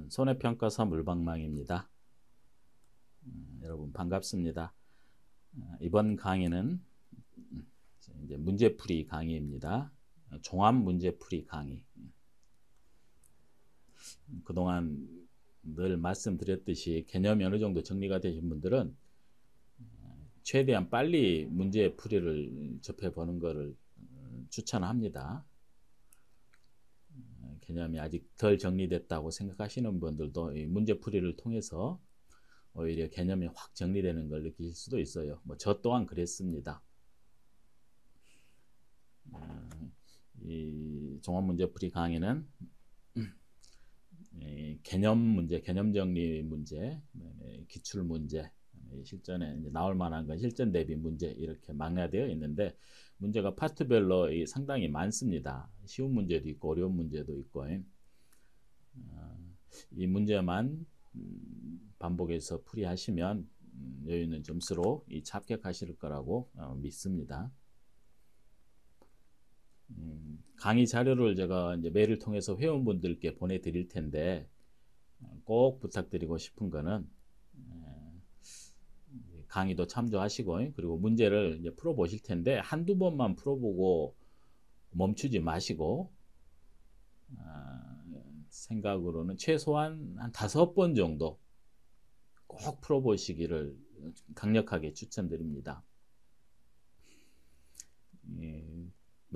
손해평가사 물방망입니다. 여러분 반갑습니다. 이번 강의는 이제 문제풀이 강의입니다. 종합 문제풀이 강의. 그동안 늘 말씀드렸듯이 개념이 어느 정도 정리가 되신 분들은 최대한 빨리 문제풀이를 접해보는 것을 추천합니다. 개념이 아직 덜 정리됐다고 생각하시는 분들도 이 문제풀이를 통해서 오히려 개념이 확 정리되는 걸 느끼실 수도 있어요. 저 또한 그랬습니다. 이 종합문제풀이 강의는 개념 문제, 개념 정리 문제, 기출 문제, 실전에 이제 나올 만한 건 실전 대비 문제 이렇게 망라되어 있는데 문제가 파트별로 상당히 많습니다. 쉬운 문제도 있고 어려운 문제도 있고 이 문제만 반복해서 풀이하시면 여유 있는 점수로 합격하실 거라고 믿습니다. 강의 자료를 제가 이제 메일을 통해서 회원분들께 보내드릴 텐데 꼭 부탁드리고 싶은 거는 강의도 참조하시고 그리고 문제를 이제 풀어보실 텐데 한두 번만 풀어보고 멈추지 마시고 생각으로는 최소한 한 5번 정도 꼭 풀어보시기를 강력하게 추천드립니다.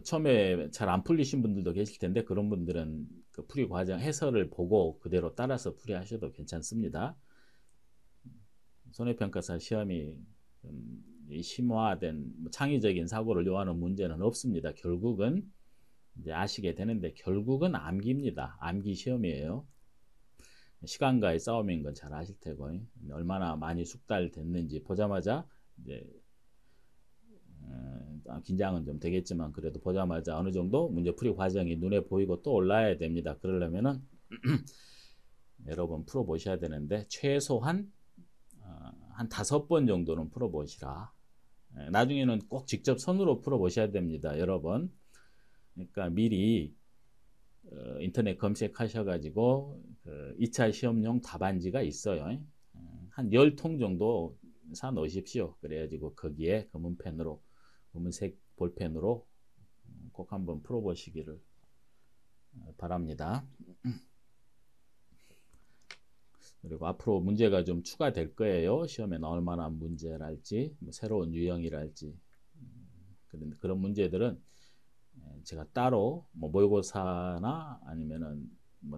처음에 잘 안 풀리신 분들도 계실 텐데 그런 분들은 그 풀이 과정 해설을 보고 그대로 따라서 풀이하셔도 괜찮습니다. 손해평가사 시험이 심화된 창의적인 사고를 요하는 문제는 없습니다. 결국은 이제 아시게 되는데 결국은 암기입니다. 암기 시험이에요. 시간과의 싸움인 건 잘 아실 테고 얼마나 많이 숙달됐는지 보자마자 이제 긴장은 좀 되겠지만 그래도 보자마자 어느 정도 문제풀이 과정이 눈에 보이고 또 올라야 됩니다. 그러려면은 여러분 풀어보셔야 되는데 최소한 한 5번 정도는 풀어보시라. 나중에는 꼭 직접 손으로 풀어보셔야 됩니다. 여러분. 그러니까 미리 인터넷 검색하셔가지고 그 2차 시험용 답안지가 있어요. 한 10통 정도 사 놓으십시오. 그래가지고 거기에 검은펜으로 검은색 볼펜으로 꼭 한번 풀어보시기를 바랍니다. 그리고 앞으로 문제가 좀 추가될 거예요. 시험에 나올 만한 문제랄지 새로운 유형이랄지 그런 문제들은 제가 따로 모의고사나 아니면은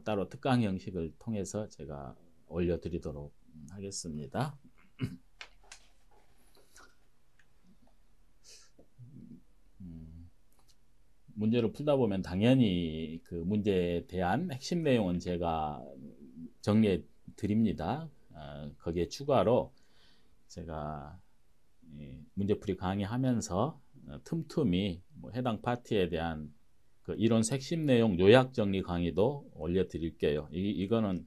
따로 특강 형식을 통해서 제가 올려드리도록 하겠습니다. 문제를 풀다 보면 당연히 그 문제에 대한 핵심 내용은 제가 정리해 드립니다. 거기에 추가로 제가 문제풀이 강의하면서 틈틈이 해당 파트에 대한 그 이론 핵심 내용 요약 정리 강의도 올려드릴게요. 이거는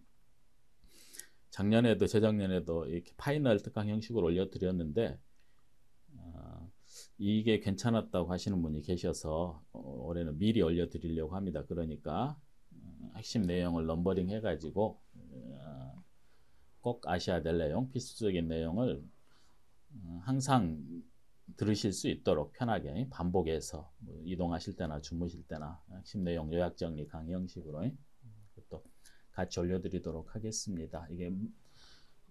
작년에도 재작년에도 이렇게 파이널 특강 형식으로 올려드렸는데 이게 괜찮았다고 하시는 분이 계셔서 올해는 미리 올려드리려고 합니다. 그러니까 핵심 내용을 넘버링 해가지고 꼭 아셔야 될 내용, 필수적인 내용을 항상 들으실 수 있도록 편하게 반복해서 이동하실 때나 주무실 때나 핵심 내용 요약 정리 강의 형식으로 또 같이 올려드리도록 하겠습니다. 이게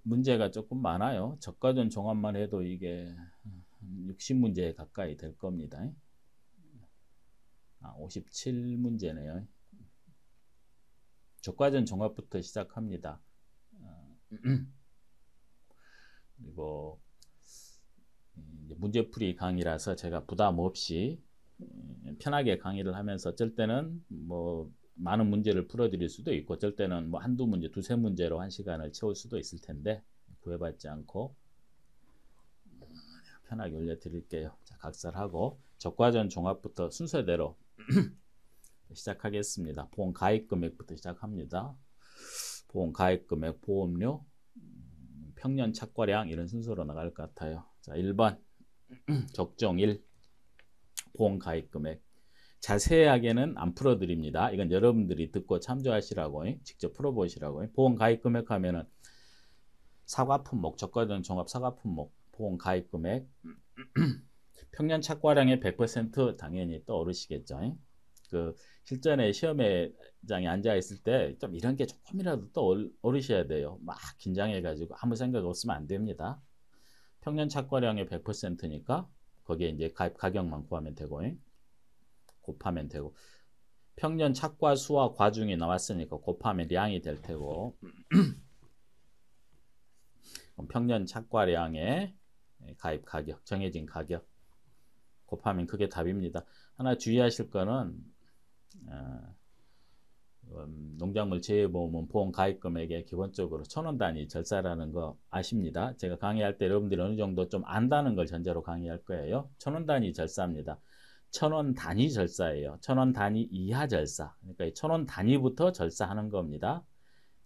문제가 조금 많아요. 적과전 종합만 해도 이게 60문제 가까이 될 겁니다. 57문제네요. 적과전 종합부터 시작합니다. 그리고 문제풀이 강의라서 제가 부담 없이 편하게 강의를 하면서 어쩔 때는 많은 문제를 풀어드릴 수도 있고 어쩔 때는 한두 문제, 두세 문제로 한 시간을 채울 수도 있을 텐데 구애받지 않고 편하게 올려드릴게요. 자, 각설하고 적과전 종합부터 순서대로 시작하겠습니다. 보험 가입 금액부터 시작합니다. 보험 가입 금액, 보험료, 평년 착과량 이런 순서로 나갈 것 같아요. 자, 1번 적정 1 보험 가입 금액 자세하게는 안 풀어드립니다. 이건 여러분들이 듣고 참조하시라고, 직접 풀어보시라고. 보험 가입 금액 하면은 사과품목, 저가전 종합 사과품목, 보험 가입 금액, 평년 착과량의 100% 당연히 떠오르시겠죠. 그 실전에 시험장에 앉아 있을 때 좀 이런 게 조금이라도 떠오르셔야 돼요. 막 긴장해가지고 아무 생각 없으면 안 됩니다. 평년 착과량의 100%니까 거기에 이제 가입 가격만 구하면 되고, 곱하면 되고, 평년 착과 수와 과중이 나왔으니까 곱하면 량이 될 테고, 그럼 평년 착과량의 가입 가격, 정해진 가격 곱하면 그게 답입니다. 하나 주의하실 거는 농작물 재해보험은 보험 가입 금액에 기본적으로 1,000원 단위 절사라는 거 아십니다. 제가 강의할 때 여러분들이 어느 정도 좀 안다는 걸 전제로 강의할 거예요. 1,000원 단위 절사입니다. 1,000원 단위 절사예요. 1,000원 단위 이하 절사. 그러니까 1,000원 단위부터 절사하는 겁니다.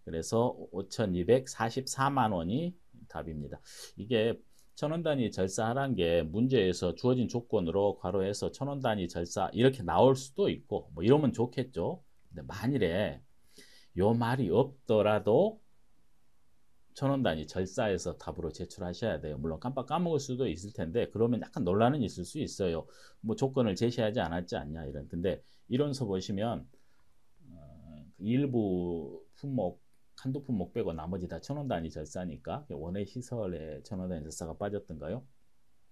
그래서 5,244만 원이 답입니다. 이게 1,000원 단위 절사하라는 게 문제에서 주어진 조건으로 괄호해서 1,000원 단위 절사 이렇게 나올 수도 있고 뭐 이러면 좋겠죠. 근데 만일에 요 말이 없더라도 1,000원 단위 절사해서 답으로 제출하셔야 돼요. 물론 깜빡 까먹을 수도 있을 텐데 그러면 약간 논란은 있을 수 있어요. 뭐 조건을 제시하지 않았지 않냐 이런. 근데 이론서 보시면 일부 품목 한두 품목 빼고 나머지 다 1,000원 단위 절사니까 원외 시설에 1,000원 단위 절사가 빠졌던가요?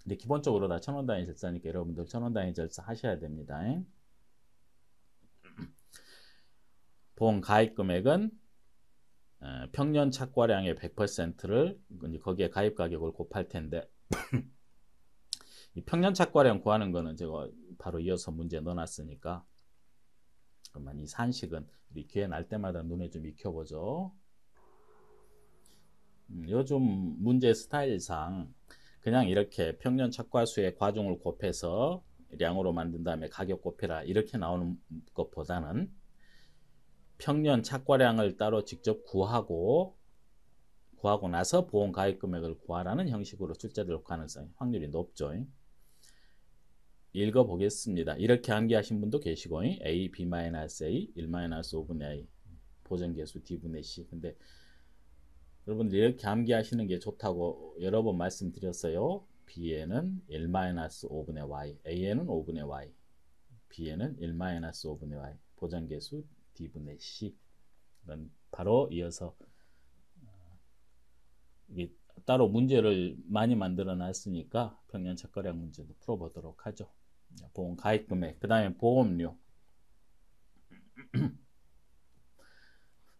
근데 기본적으로 다 1,000원 단위 절사니까 여러분들 1,000원 단위 절사 하셔야 됩니다. 보험 가입 금액은 평년 착과량의 100%를 거기에 가입 가격을 곱할 텐데 이 평년 착과량 구하는 거는 제가 바로 이어서 문제 넣어놨으니까 그러면 이 산식은 우리 기회 날 때마다 눈에 좀 익혀보죠. 요즘 문제 스타일상 그냥 이렇게 평년 착과수의 과중을 곱해서 량으로 만든 다음에 가격 곱해라 이렇게 나오는 것보다는 평년 착과량을 따로 직접 구하고 나서 보험 가입 금액을 구하라는 형식으로 출제될 가능성이 확률이 높죠. 읽어보겠습니다. 이렇게 암기하신 분도 계시고 A, B-A, 1-5분의 A 보정계수 D분의 C. 근데 여러분들 이렇게 암기하시는 게 좋다고 여러 번 말씀드렸어요. B에는 1-5분의 Y, A에는 5분의 Y, B에는 1-5분의 Y 보정계수 D분의 C. 바로 이어서 따로 문제를 많이 만들어 놨으니까 평년 착과량 문제도 풀어보도록 하죠. 보험 가입 금액, 그 다음에 보험료.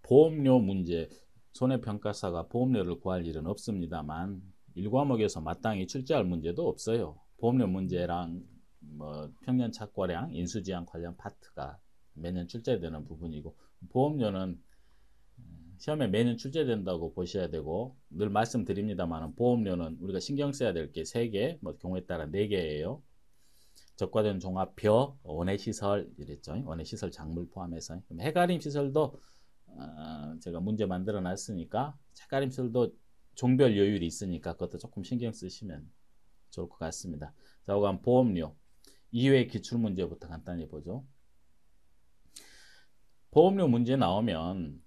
보험료 문제, 손해평가사가 보험료를 구할 일은 없습니다만 1과목에서 마땅히 출제할 문제도 없어요. 보험료 문제랑 뭐 평년 착과량, 인수지향 관련 파트가 매년 출제되는 부분이고 보험료는 시험에 매년 출제된다고 보셔야 되고 늘 말씀드립니다만 보험료는 우리가 신경 써야 될 게 3개, 뭐 경우에 따라 4개예요. 적과전 종합표, 원해시설 이랬죠. 원해시설 작물 포함해서. 그럼 해가림 시설도 제가 문제 만들어 놨으니까 해가림 시설도 종별 요율이 있으니까 그것도 조금 신경 쓰시면 좋을 것 같습니다. 자, 그럼 보험료 2회 기출문제부터 간단히 보죠. 보험료 문제 나오면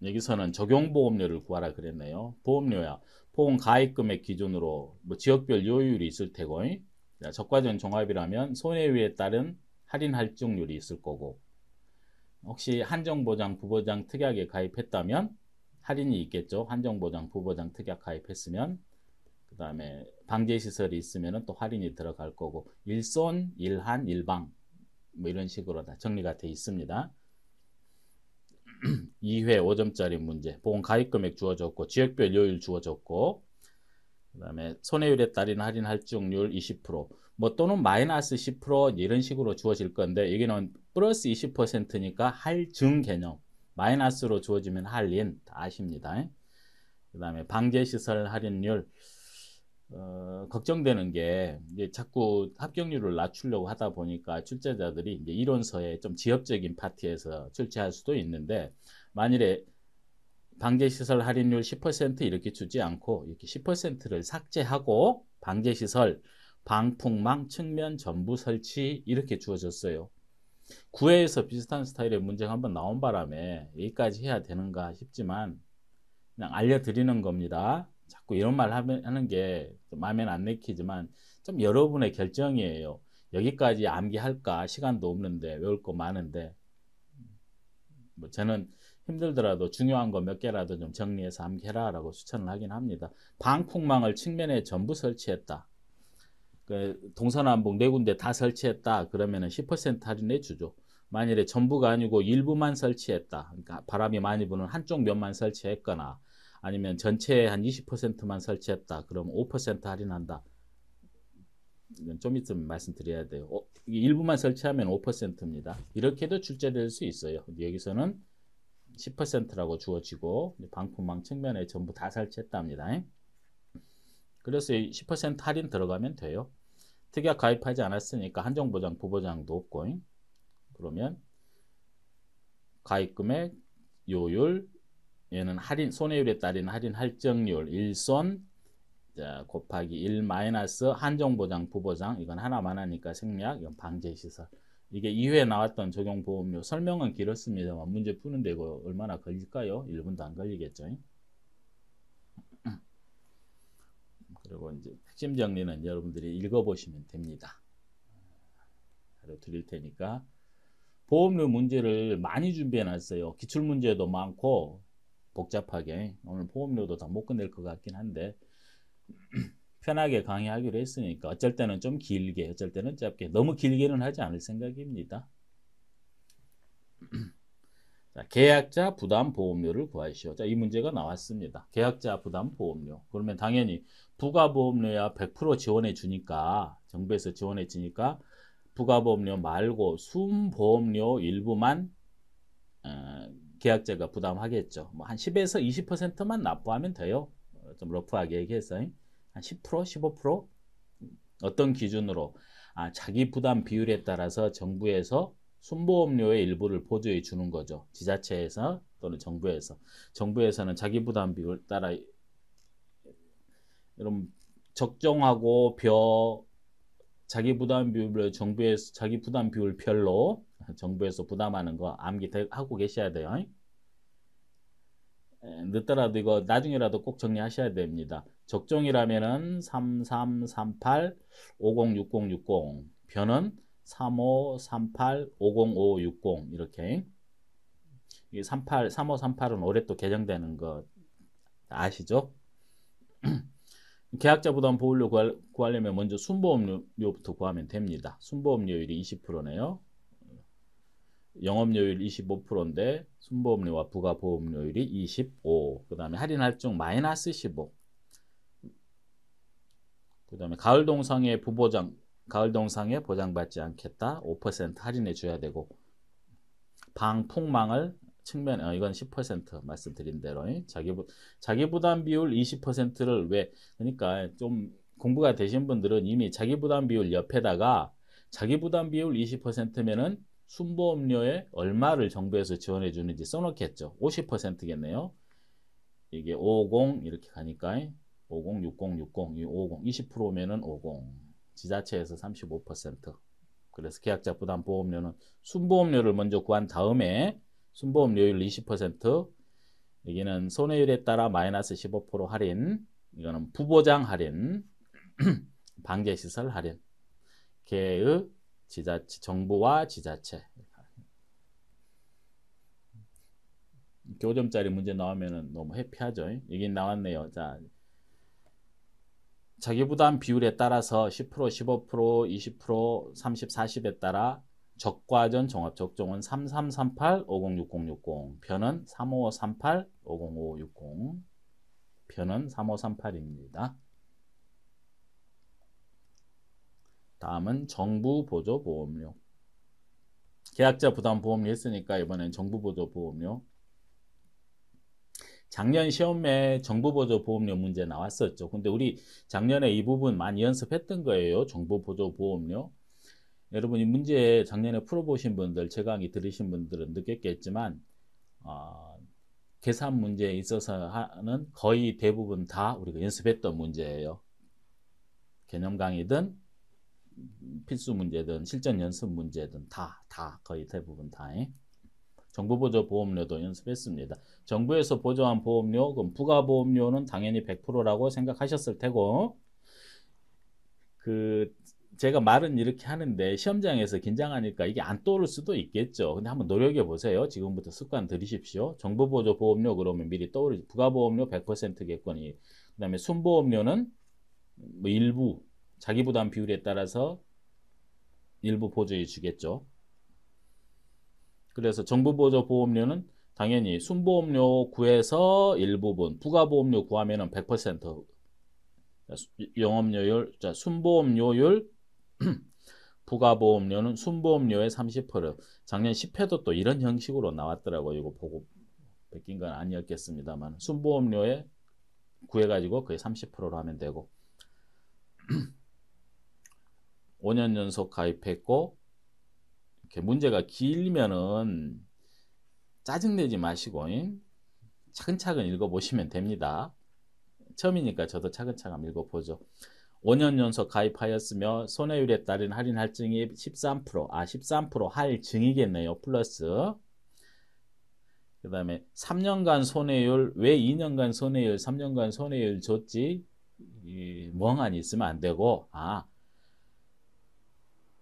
여기서는 적용보험료를 구하라 그랬네요. 보험료야. 보험 가입금액 기준으로 뭐 지역별 요율이 있을 테고 적과전 종합이라면 손해율에 따른 할인 할증률이 있을 거고 혹시 한정보장, 부보장 특약에 가입했다면 할인이 있겠죠. 한정보장, 부보장 특약 가입했으면 그 다음에 방제시설이 있으면 또 할인이 들어갈 거고 일손, 일한, 일방 뭐 이런 식으로 다 정리가 돼 있습니다. 2회 5점짜리 문제 보험 가입금액 주어졌고 지역별 요율 주어졌고 그 다음에 손해율에 따른 할인 할증률 20% 뭐 또는 마이너스 10% 이런 식으로 주어질 건데 여기는 플러스 20%니까 할증 개념 마이너스로 주어지면 할인 다 아십니다. 그 다음에 방제시설 할인율 걱정되는 게 이제 자꾸 합격률을 낮추려고 하다 보니까 출제자들이 이제 이론서에 좀 지엽적인 파트에서 출제할 수도 있는데 만일에 방제시설 할인율 10% 이렇게 주지 않고 이렇게 10%를 삭제하고 방제시설 방풍망 측면 전부 설치 이렇게 주어졌어요. 9회에서 비슷한 스타일의 문제가 한번 나온 바람에 여기까지 해야 되는가 싶지만 그냥 알려드리는 겁니다. 자꾸 이런 말 하는 게 마음에는 안 내키지만 좀 여러분의 결정이에요. 여기까지 암기할까? 시간도 없는데 외울 거 많은데 뭐 저는 힘들더라도 중요한 거 몇 개라도 좀 정리해서 암기해라 라고 추천을 하긴 합니다. 방풍망을 측면에 전부 설치했다. 동서남북 네 군데 다 설치했다. 그러면은 10% 할인해 주죠. 만일에 전부가 아니고 일부만 설치했다. 그러니까 바람이 많이 부는 한쪽 면만 설치했거나 아니면 전체에 한 20%만 설치했다. 그럼 5% 할인한다. 이건 좀 있으면 말씀드려야 돼요. 일부만 설치하면 5%입니다. 이렇게도 출제될 수 있어요. 여기서는 10%라고 주어지고 방풍망 측면에 전부 다 설치했답니다. 그래서 10% 할인 들어가면 돼요. 특약 가입하지 않았으니까 한정보장, 부보장도 없고 그러면 가입금액, 요율, 얘는 할인, 손해율에 따른 할인 할증률 1손 자, 곱하기 1 마이너스 한정보장, 부보장 이건 하나만 하니까 생략, 이건 방제시설. 이게 2회에 나왔던 적용보험료 설명은 길었습니다만 문제 푸는데 이거 얼마나 걸릴까요? 1분도 안 걸리겠죠. 그리고 이제 핵심 정리는 여러분들이 읽어보시면 됩니다. 바로 드릴 테니까 보험료 문제를 많이 준비해 놨어요. 기출문제도 많고 복잡하게 오늘 보험료도 다 못 끝낼 것 같긴 한데 편하게 강의하기로 했으니까 어쩔 때는 좀 길게 어쩔 때는 짧게 너무 길게는 하지 않을 생각입니다. 자, 계약자 부담 보험료를 구하시오. 자, 이 문제가 나왔습니다. 계약자 부담 보험료. 그러면 당연히 부가보험료야 100% 지원해 주니까 정부에서 지원해 주니까 부가보험료 말고 순보험료 일부만 계약자가 부담하겠죠. 뭐 한 10에서 20%만 납부하면 돼요. 좀 러프하게 얘기해서 한 10%, 15% 어떤 기준으로 자기 부담 비율에 따라서 정부에서 순보험료의 일부를 보조해 주는 거죠. 지자체에서 또는 정부에서는 자기 부담 비율 따라 여러분 적정하고 자기 부담 비율을 정부에서 자기 부담 비율 별로 정부에서 부담하는 거 암기하고 계셔야 돼요. 늦더라도 이거 나중에라도 꼭 정리하셔야 됩니다. 적정이라면은 3338 506060 변은 3538 50560 이렇게 이 3538은 올해 또 개정되는 거 아시죠? 계약자 부담 보험료 구하려면 먼저 순보험료부터 구하면 됩니다. 순보험료율이 20%네요. 영업료율 25%인데 순보험료와 부가보험료율이 25. 그 다음에 할인 할증 마이너스 15. 그 다음에 가을동상에 가을동상에 보장받지 않겠다. 5% 할인해 줘야 되고 방풍망을 측면 이건 10% 말씀드린 대로 자기 부담 비율 20%를 왜 그러니까 좀 공부가 되신 분들은 이미 자기 부담 비율 옆에다가 자기 부담 비율 20%면은 순보험료에 얼마를 정부에서 지원해 주는지 써놓겠죠. 50%겠네요. 이게 50 이렇게 가니까 50, 60, 60, 50, 20%면은 50. 지자체에서 35%. 그래서 계약자 부담 보험료는 순보험료를 먼저 구한 다음에 순보험료율 20%. 여기는 손해율에 따라 마이너스 15% 할인. 이거는 부보장 할인. 방제시설 할인. 개의 지자체, 정부와 지자체. 교점짜리 문제 나오면 너무 해피하죠. 여기 나왔네요. 자, 자기부담 비율에 따라서 10%, 15%, 20%, 30, 40에 따라 적과전 종합 적정은 3338, 506060 편은 3538, 50560 편은 3538입니다. 다음은 정부 보조 보험료. 계약자 부담 보험료 했으니까 이번엔 정부 보조 보험료. 작년 시험에 정부 보조 보험료 문제 나왔었죠. 근데 우리 작년에 이 부분 많이 연습했던 거예요. 정부 보조 보험료. 여러분 이 문제 작년에 풀어보신 분들, 제 강의 들으신 분들은 느꼈겠지만 계산 문제에 있어서는 거의 대부분 다 우리가 연습했던 문제예요. 개념 강의든 필수 문제든 실전 연습 문제든 다 거의 대부분 다 정부 보조 보험료도 연습했습니다. 정부에서 보조한 보험료, 그럼 부가보험료는 당연히 100%라고 생각하셨을 테고, 제가 말은 이렇게 하는데 시험장에서 긴장하니까 이게 안 떠오를 수도 있겠죠. 근데 한번 노력해 보세요. 지금부터 습관 들이십시오. 정부 보조 보험료 그러면 미리 떠오르지. 부가보험료 100%겠거니. 그다음에 순보험료는 뭐 일부 자기 부담 비율에 따라서 일부 보조해 주겠죠. 그래서 정부 보조 보험료는 당연히 순보험료 구해서 일부분, 부가보험료 구하면은 100%. 영업료율, 자, 순보험료율, 부가보험료는 순보험료의 30%. 작년 10회도 또 이런 형식으로 나왔더라고요. 이거 보고 베낀 건 아니었겠습니다만. 순보험료에 구해가지고 그게 30%로 하면 되고. 5년 연속 가입했고, 이렇게 문제가 길면은 짜증내지 마시고, 차근차근 읽어보시면 됩니다. 처음이니까 저도 차근차근 읽어보죠. 5년 연속 가입하였으며 손해율에 따른 할인 할증이 13%, 13% 할증이겠네요. 플러스 그 다음에 3년간 손해율, 왜 2년간 손해율, 3년간 손해율 줬지? 멍하니 있으면 안 되고,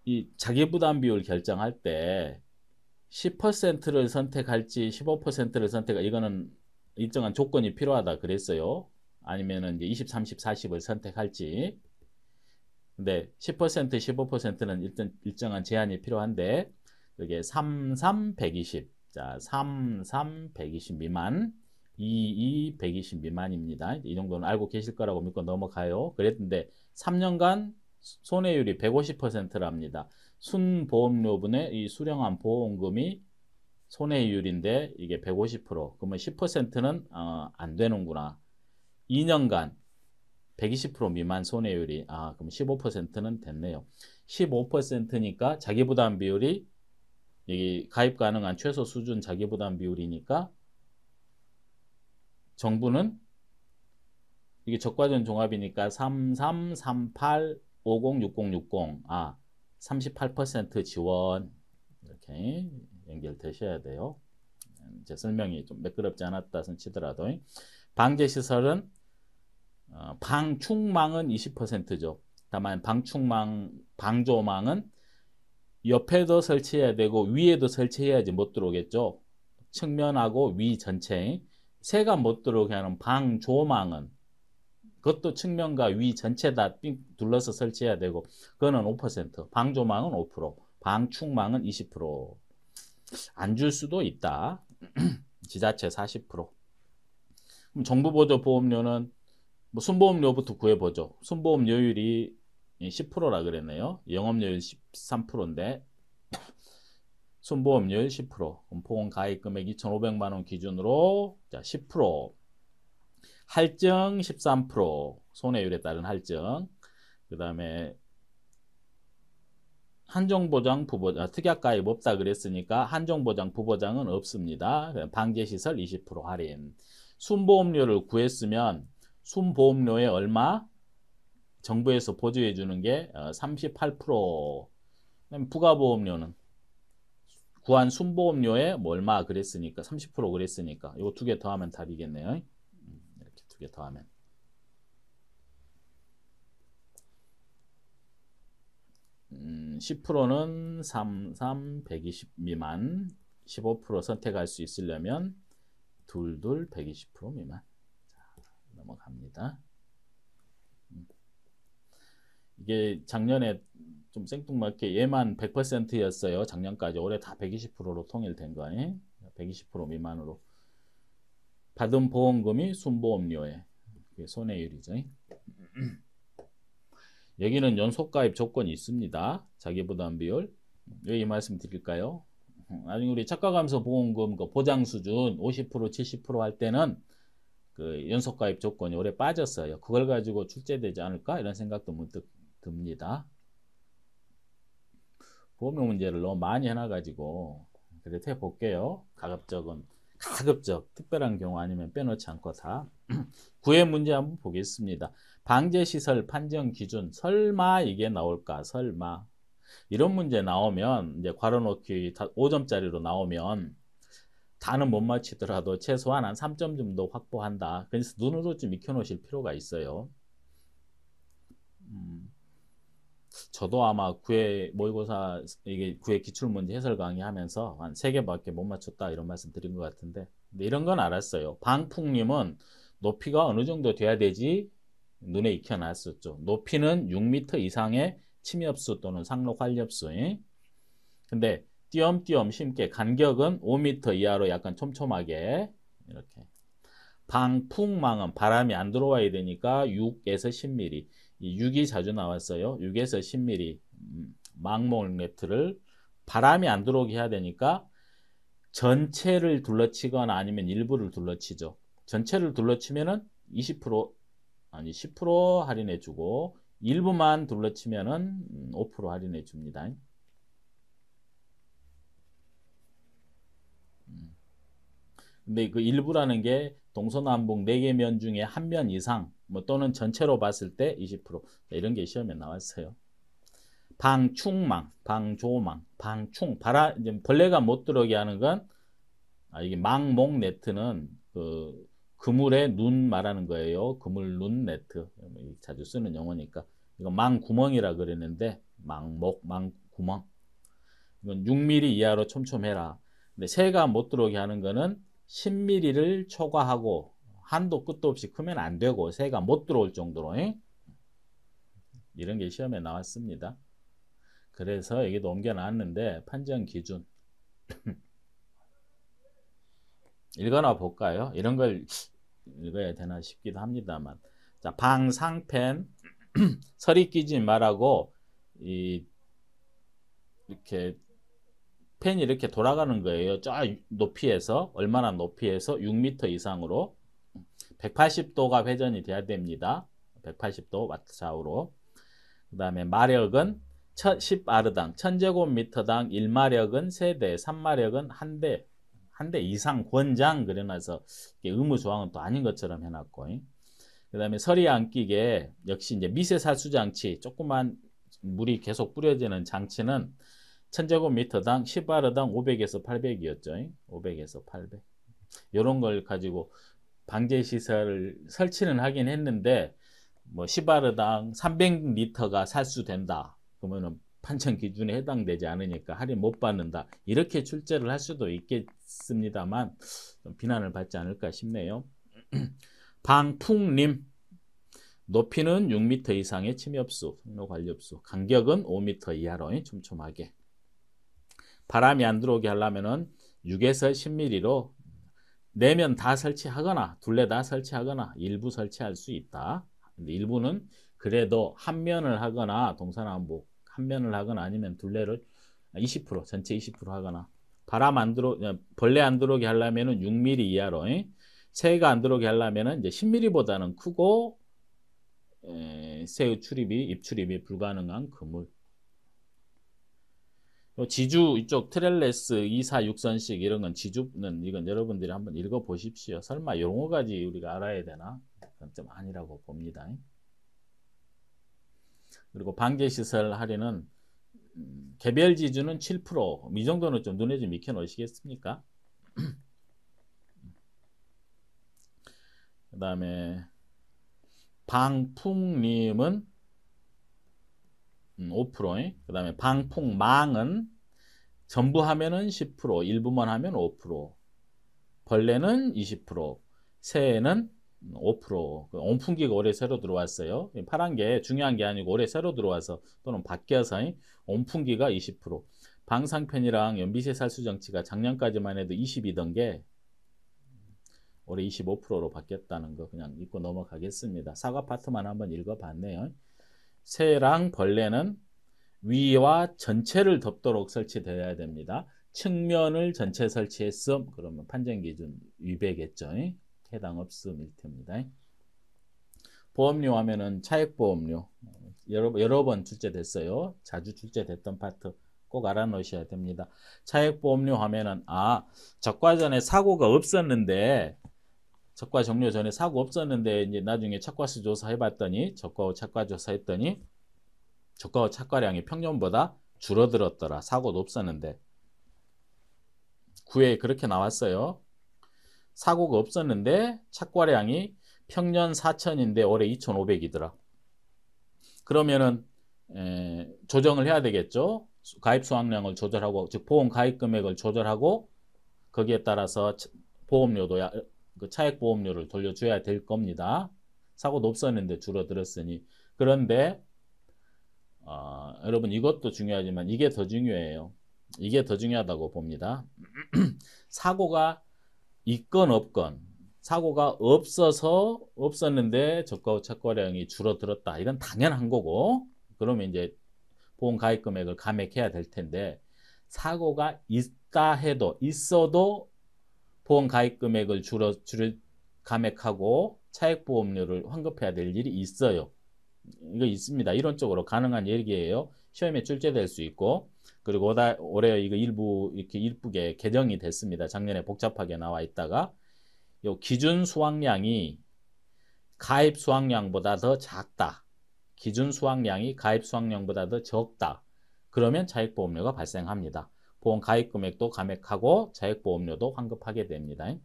이 자기부담 비율 결정할 때 10%를 선택할지 15%를 이거는 일정한 조건이 필요하다 그랬어요. 아니면은 이제 20, 30, 40을 선택할지. 근데 10%, 15%는 일정한 제한이 필요한데, 이게 3, 3, 120. 자, 3, 3, 120 미만, 2, 2, 120 미만입니다. 이 정도는 알고 계실 거라고 믿고 넘어가요. 그랬는데 3년간 손해율이 150%랍니다. 순보험료분의 이 수령한 보험금이 손해율인데 이게 150%. 그러면 10%는 안 되는구나. 2년간 120% 미만 손해율이 그럼 15%는 됐네요. 15%니까 자기부담 비율이 여기 가입 가능한 최소 수준 자기부담 비율이니까 정부는 이게 적과전 종합이니까 33, 38, 50, 60, 60 38% 지원 이렇게 연결되셔야 돼요. 제 설명이 좀 매끄럽지 않았다 치더라도 방제시설은 방충망은 20%죠. 다만 방조망은 옆에도 설치해야 되고 위에도 설치해야지 못 들어오겠죠. 측면하고 위 전체 새가 못 들어오게 하는 방조망은 그것도 측면과 위 전체 다 둘러서 설치해야 되고 그거는 5%, 방조망은 5%, 방충망은 20%. 안 줄 수도 있다. 지자체 40%. 그럼 정부 보조 보험료는 뭐 순보험료부터 구해보죠. 순보험료율이 10%라 그랬네요. 영업료율 13%인데 순보험료율 10%. 보험 가입 금액 2,500만 원 기준으로 자 10%. 할증 13%. 손해율에 따른 할증. 그 다음에 한정보장, 부보장, 특약 가입 없다 그랬으니까 한정보장, 부보장은 없습니다. 방제시설 20% 할인. 순보험료를 구했으면 순보험료에 얼마? 정부에서 보조해 주는 게 38%. 부가보험료는 구한 순보험료에 뭐 얼마 그랬으니까 30% 그랬으니까 이거 두 개 더하면 답이겠네요. 이렇게 두 개 더하면 10%는 3, 3, 120 미만 15% 선택할 수 있으려면 둘 120% 미만. 자, 넘어갑니다. 이게 작년에 좀 생뚱맞게 얘만 100%였어요. 작년까지. 올해 다 120%로 통일된 거예요. 120% 미만으로. 받은 보험금이 순보험료에 손해율이죠. 여기는 연속가입 조건이 있습니다. 자기부담 비율. 왜 이 말씀 드릴까요? 나중에 우리 착가감소 보험금 보장 수준 50%, 70% 할 때는 그 연속가입 조건이 올해 빠졌어요. 그걸 가지고 출제되지 않을까? 이런 생각도 문득 듭니다. 보험료 문제를 너무 많이 해놔가지고 그래도 해볼게요. 가급적은 가급적 특별한 경우 아니면 빼놓지 않고 다. 구의 문제 한번 보겠습니다. 방제시설 판정 기준 설마 이게 나올까? 설마 이런 문제 나오면 이제 괄호넣기 5점짜리로 나오면 다는 못 맞히더라도 최소한 한 3점 정도 확보한다. 그래서 눈으로 좀 익혀놓으실 필요가 있어요. 저도 아마 구회 모의고사 이게 구회 기출문제 해설 강의하면서 한 3개밖에 못 맞췄다 이런 말씀 드린 것 같은데, 근데 이런 건 알았어요. 방풍님은 높이가 어느 정도 돼야 되지 눈에 익혀놨었죠. 높이는 6m 이상의 침엽수 또는 상록 활엽수. 근데 띄엄띄엄 심게 간격은 5m 이하로 약간 촘촘하게 이렇게. 방풍망은 바람이 안 들어와야 되니까 6에서 10mm. 이 6이 자주 나왔어요. 6에서 10mm 망목 네트를 바람이 안 들어오게 해야 되니까 전체를 둘러치거나 아니면 일부를 둘러치죠. 전체를 둘러치면은 20% 아니 10% 할인해 주고 일부만 둘러치면은 5% 할인해 줍니다. 근데 그 일부라는 게 동서남북 4개 면 중에 한 면 이상 뭐 또는 전체로 봤을 때 20% 이런 게 시험에 나왔어요. 방충망, 방조망, 방충 이제 벌레가 못 들어오게 하는 건 이게 망목 네트는 그 그물의 눈 말하는 거예요. 그물 눈 네트 자주 쓰는 용어니까 이거 망구멍이라 그랬는데 망목, 망구멍 이건 6mm 이하로 촘촘해라. 근데 새가 못 들어오게 하는 거는 10mm를 초과하고 한도 끝도 없이 크면 안 되고 새가 못 들어올 정도로 이런 게 시험에 나왔습니다. 그래서 여기도 옮겨 놨는데 판정 기준 읽어나 볼까요? 이런 걸 읽어야 되나 싶기도 합니다만. 자, 방상펜 서리 끼지 말라고 이렇게 펜이 이렇게 돌아가는 거예요. 저 높이에서 얼마나 높이에서 6m 이상으로 180도가 회전이 돼야 됩니다. 180도 와트 좌우로. 그 다음에 마력은 10아르당 1000제곱미터당 1마력은 세대, 3마력은 한 대 이상 권장 그려놔서 의무 조항은 또 아닌 것처럼 해놨고, 그 다음에 서리 안 끼게 역시 이제 미세살수 장치 조그만 물이 계속 뿌려지는 장치는 1000제곱미터당 10아르당 500에서 800이었죠. 500에서 800. 이런 걸 가지고 방제시설을 설치는 하긴 했는데 뭐 10아르당 300리터가 살수된다. 그러면은 판정 기준에 해당되지 않으니까 할인 못 받는다. 이렇게 출제를 할 수도 있겠습니다만 좀 비난을 받지 않을까 싶네요. 방풍림 높이는 6m 이상의 침엽수, 상록 관엽수, 간격은 5m 이하로 촘촘하게. 바람이 안 들어오게 하려면은 6에서 10mm로 4면 다 설치하거나 둘레 다 설치하거나 일부 설치할 수 있다. 근데 일부는 그래도 한 면을 하거나 동서남북 한 면을 하거나 아니면 둘레를 20% 전체 20% 하거나 벌레 안 들어오게 하려면은 6mm 이하로 새가 안 들어오게 하려면은 이제 10mm보다는 크고 새의 입출입이 불가능한 그물. 지주 이쪽 트렐레스 2, 4, 6선식 이런 건 지주는 이건 여러분들이 한번 읽어 보십시오. 설마 용어까지 우리가 알아야 되나? 그건 좀 아니라고 봅니다. 그리고 방제시설 할인은 개별 지주는 7%. 이 정도는 좀 눈에 좀 익혀 놓으시겠습니까? 그 다음에 방풍님은 5%. 그 다음에 방풍망은 전부 하면은 10%, 일부만 하면 5%, 벌레는 20%, 새는 5%. 온풍기가 올해 새로 들어왔어요. 파란 게 중요한 게 아니고 올해 새로 들어와서 또는 바뀌어서 온풍기가 20%. 방상편이랑 연비세 살수 정치가 작년까지만 해도 20이던 게 올해 25%로 바뀌었다는 거 그냥 읽고 넘어가겠습니다. 사과 파트만 한번 읽어봤네요. 새랑 벌레는 위와 전체를 덮도록 설치되어야 됩니다. 측면을 전체 설치했음 그러면 판정 기준 위배겠죠. 해당 없음일 텐니다. 보험료 하면은 차액보험료 여러 번 출제됐어요. 자주 출제됐던 파트 꼭 알아놓으셔야 됩니다. 차액보험료 하면은 적과 전에 사고가 없었는데 적과 종료 전에 사고 없었는데 이제 나중에 착과수 조사해봤더니 적과 후 착과 조사했더니 적과 후 착과량이 평년보다 줄어들었더라. 사고도 없었는데 9회에 그렇게 나왔어요. 사고가 없었는데 착과량이 평년 4,000인데 올해 2,500이더라. 그러면은 조정을 해야 되겠죠. 가입 수확량을 조절하고 즉 보험 가입 금액을 조절하고 거기에 따라서 보험료도 그 차액 보험료를 돌려줘야 될 겁니다. 사고도 없었는데 줄어들었으니. 그런데 여러분 이것도 중요하지만 이게 더 중요해요. 이게 더 중요하다고 봅니다. 사고가 있건 없건 사고가 없었는데 적과 후 착과량이 줄어들었다. 이건 당연한 거고 그러면 이제 보험 가입 금액을 감액해야 될 텐데 사고가 있어도 보험 가입 금액을 감액하고 차액 보험료를 환급해야 될 일이 있어요. 이거 있습니다. 이론적으로 가능한 얘기예요. 시험에 출제될 수 있고 그리고 올해 이거 일부 이렇게 이쁘게 개정이 됐습니다. 작년에 복잡하게 나와 있다가 요 기준 수확량이 가입 수확량보다 더 작다. 기준 수확량이 가입 수확량보다 더 적다. 그러면 차액보험료가 발생합니다. 보험 가입 금액도 감액하고 차액보험료도 환급하게 됩니다.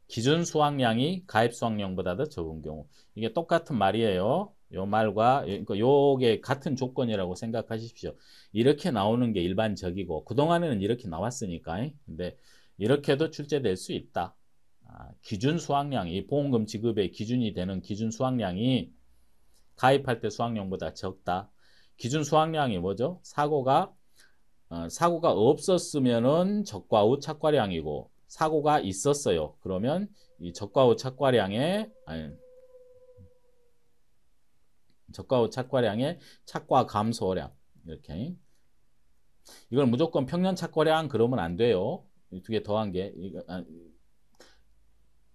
기준 수확량이 가입 수확량보다 더 적은 경우. 이게 똑같은 말이에요. 요 말과 요게 같은 조건이라고 생각하십시오. 이렇게 나오는 게 일반적이고 그동안에는 이렇게 나왔으니까. 근데 이렇게도 출제될 수 있다. 기준 수확량이 보험금 지급의 기준이 되는 기준 수확량이 가입할 때 수확량보다 적다. 기준 수확량이 뭐죠? 사고가 없었으면은 적과 후 착과량이고 사고가 있었어요. 그러면 이 적과 후 착과량의 착과 감소량 이렇게 이걸 무조건 평년 착과량 그러면 안 돼요. 두 개 더한 게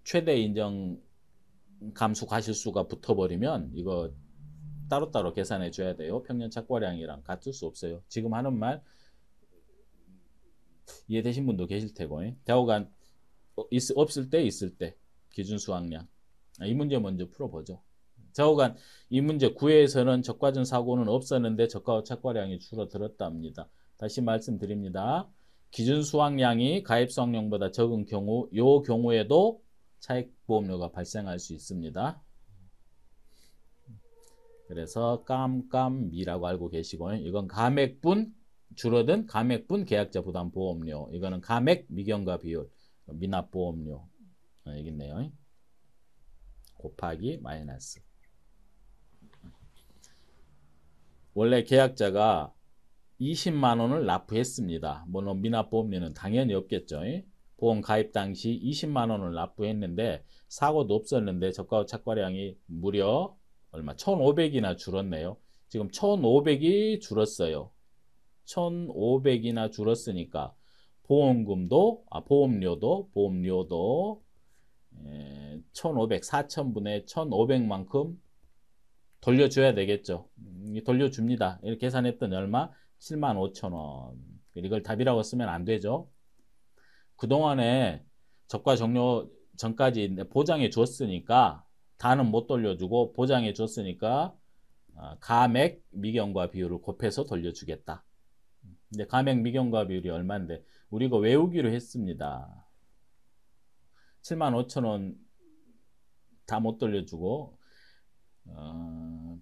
최대 인정 감수 과실수가 붙어버리면 이거 따로따로 계산해 줘야 돼요. 평년 착과량이랑 같을 수 없어요. 지금 하는 말 이해되신 분도 계실 테고 좌우간 없을 때 있을 때 기준 수확량 이 문제 먼저 풀어보죠. 좌우간 이 문제 9회에서는 적과전 사고는 없었는데 적과 후 착과량이 줄어들었답니다. 다시 말씀드립니다. 기준 수확량이 가입 수확량보다 적은 경우 요 경우에도 차액보험료가 발생할 수 있습니다. 그래서 깜깜미라고 알고 계시고 이건 감액분 줄어든 감액분 계약자 부담 보험료 이거는 감액 미경과 비율 미납 보험료 여기 있네요. 곱하기 마이너스 원래 계약자가 20만 원을 납부했습니다. 물론 미납 보험료는 당연히 없겠죠. 보험 가입 당시 20만 원을 납부했는데 사고도 없었는데 적과 후 착과량이 무려 얼마 1,500이나 줄었네요. 지금 1,500이 줄었어요. 1,500이나 줄었으니까 보험료도 1,500, 4,000분의 1,500만큼 돌려줘야 되겠죠. 돌려줍니다. 이렇게 계산했더니 얼마? 75,000원. 이걸 답이라고 쓰면 안 되죠. 그동안에 적과 종료 전까지 보장해 줬으니까 다는 못 돌려주고 보장해 줬으니까 가맥 미경과 비율을 곱해서 돌려주겠다. 근데 가맥 미경과 비율이 얼마인데 우리가 외우기로 했습니다. 75,000원 다 못 돌려주고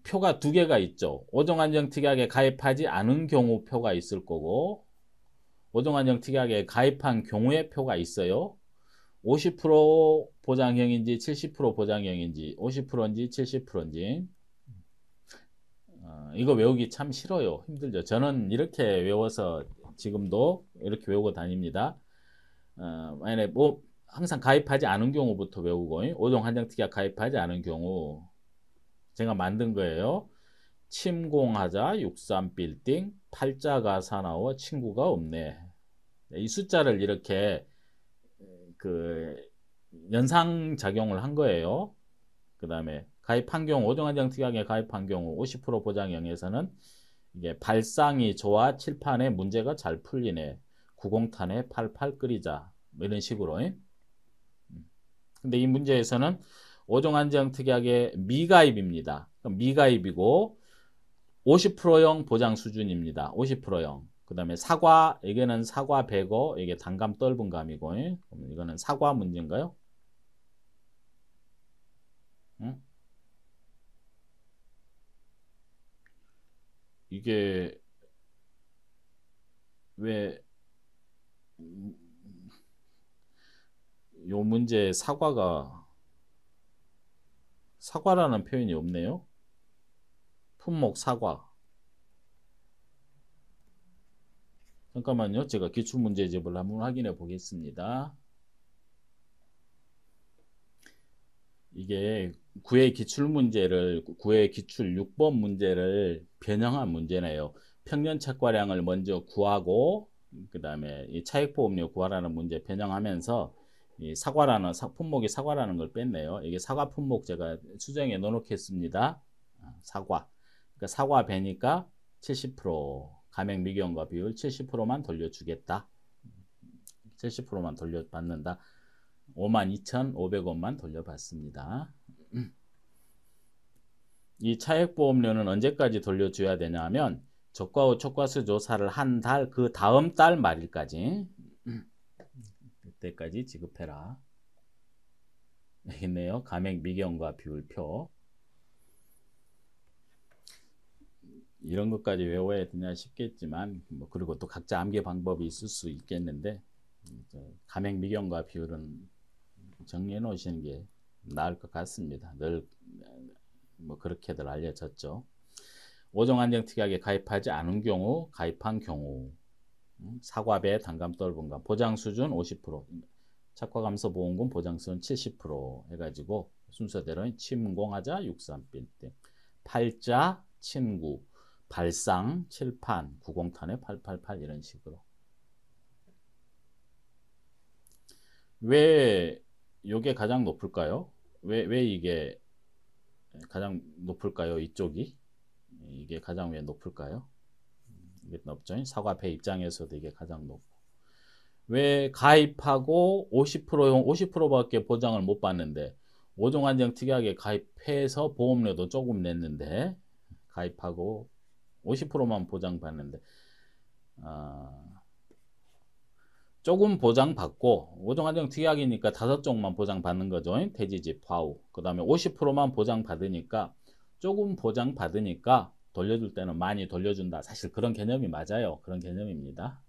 표가 두 개가 있죠. 5종 안정 특약에 가입하지 않은 경우 표가 있을 거고 5종 안정 특약에 가입한 경우의 표가 있어요. 50% 보장형인지 70% 보장형인지 50%인지 70%인지 이거 외우기 참 싫어요. 힘들죠. 저는 이렇게 외워서 지금도 이렇게 외우고 다닙니다. 만약에 뭐 항상 가입하지 않은 경우부터 외우고 5종 한정 특약 가입하지 않은 경우 제가 만든 거예요. 침공하자 63빌딩 팔자가 사나워 친구가 없네. 이 숫자를 이렇게 연상작용을 한 거예요. 그 다음에 가입한 경우 5종 한정 특약에 가입한 경우 50% 보장형에서는 이게 발상이 좋아 칠판에 문제가 잘 풀리네. 90탄에 88 끓이자. 뭐 이런 식으로. 근데 이 문제에서는 5종 안정 특약의 미가입입니다. 미가입이고 50%형 보장 수준입니다. 50%형. 그 다음에 사과, 이게는 사과 100어, 이게 단감 떫은 감이고, 이거는 사과 문제인가요? 응? 이게 왜, 요 문제 사과라는 표현이 없네요. 품목 사과. 잠깐만요. 제가 기출문제집을 한번 확인해 보겠습니다. 이게 9회 기출문제를 9회 기출 6번 문제를 변형한 문제네요. 평년 착과량을 먼저 구하고 그 다음에 이 차익보험료 구하라는 문제 변형하면서 이 사과라는 품목이 사과라는 걸 뺐네요. 이게 사과 품목 제가 수정해 놓겠습니다. 사과. 그러니까 사과 배니까 70% 가맹 미경과 비율 70%만 돌려주겠다. 70%만 돌려받는다. 52,500원만 돌려받습니다. 이 차액보험료는 언제까지 돌려줘야 되냐면 적과 후 촉과수 조사를 한 달 그 다음 달 말일까지 그때까지 지급해라. 있네요. 가맹 미경과 비율표. 이런 것까지 외워야 되냐 싶겠지만 뭐 그리고 또 각자 암기 방법이 있을 수 있겠는데 가맹 미경과 비율은 정리해 놓으시는 게 나을 것 같습니다. 늘 뭐 그렇게들 알려졌죠. 5종 안정 특약에 가입하지 않은 경우, 가입한 경우 사과배, 단감 떫은 감, 보장 수준 50%, 착과감소 보험금 보장 수준 70% 해가지고 순서대로 침공하자 63빌딩, 팔자, 친구, 발상, 칠판, 90탄에 888 이런 식으로. 왜 이게 가장 높을까요? 왜 이게 가장 높을까요? 이쪽이? 이게 가장 왜 높을까요? 이게 높죠. 사과배 입장에서도 이게 가장 높고. 왜 가입하고 50%용 50%밖에 보장을 못 받는데 5종 안정 특약에 가입해서 보험료도 조금 냈는데 가입하고 50%만 보장받는데 조금 보장받고 5종 안정 특약이니까 5종만 보장받는 거죠. 대지집, 화우. 그 다음에 50%만 보장받으니까 조금 보장받으니까 돌려줄 때는 많이 돌려준다. 사실 그런 개념이 맞아요. 그런 개념입니다.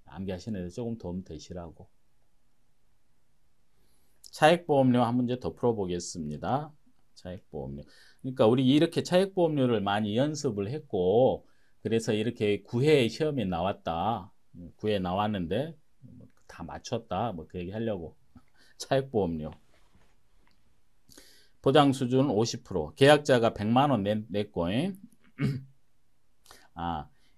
암기하시는 데 조금 도움 되시라고. 차액보험료 한 문제 더 풀어보겠습니다. 차액보험료. 그러니까 우리 이렇게 차액보험료를 많이 연습을 했고 그래서 이렇게 9회 시험에 나왔다. 9회 나왔는데 다 맞췄다. 뭐 그 얘기 하려고. 차액보험료. 보장 수준 50%. 계약자가 100만 원 냈고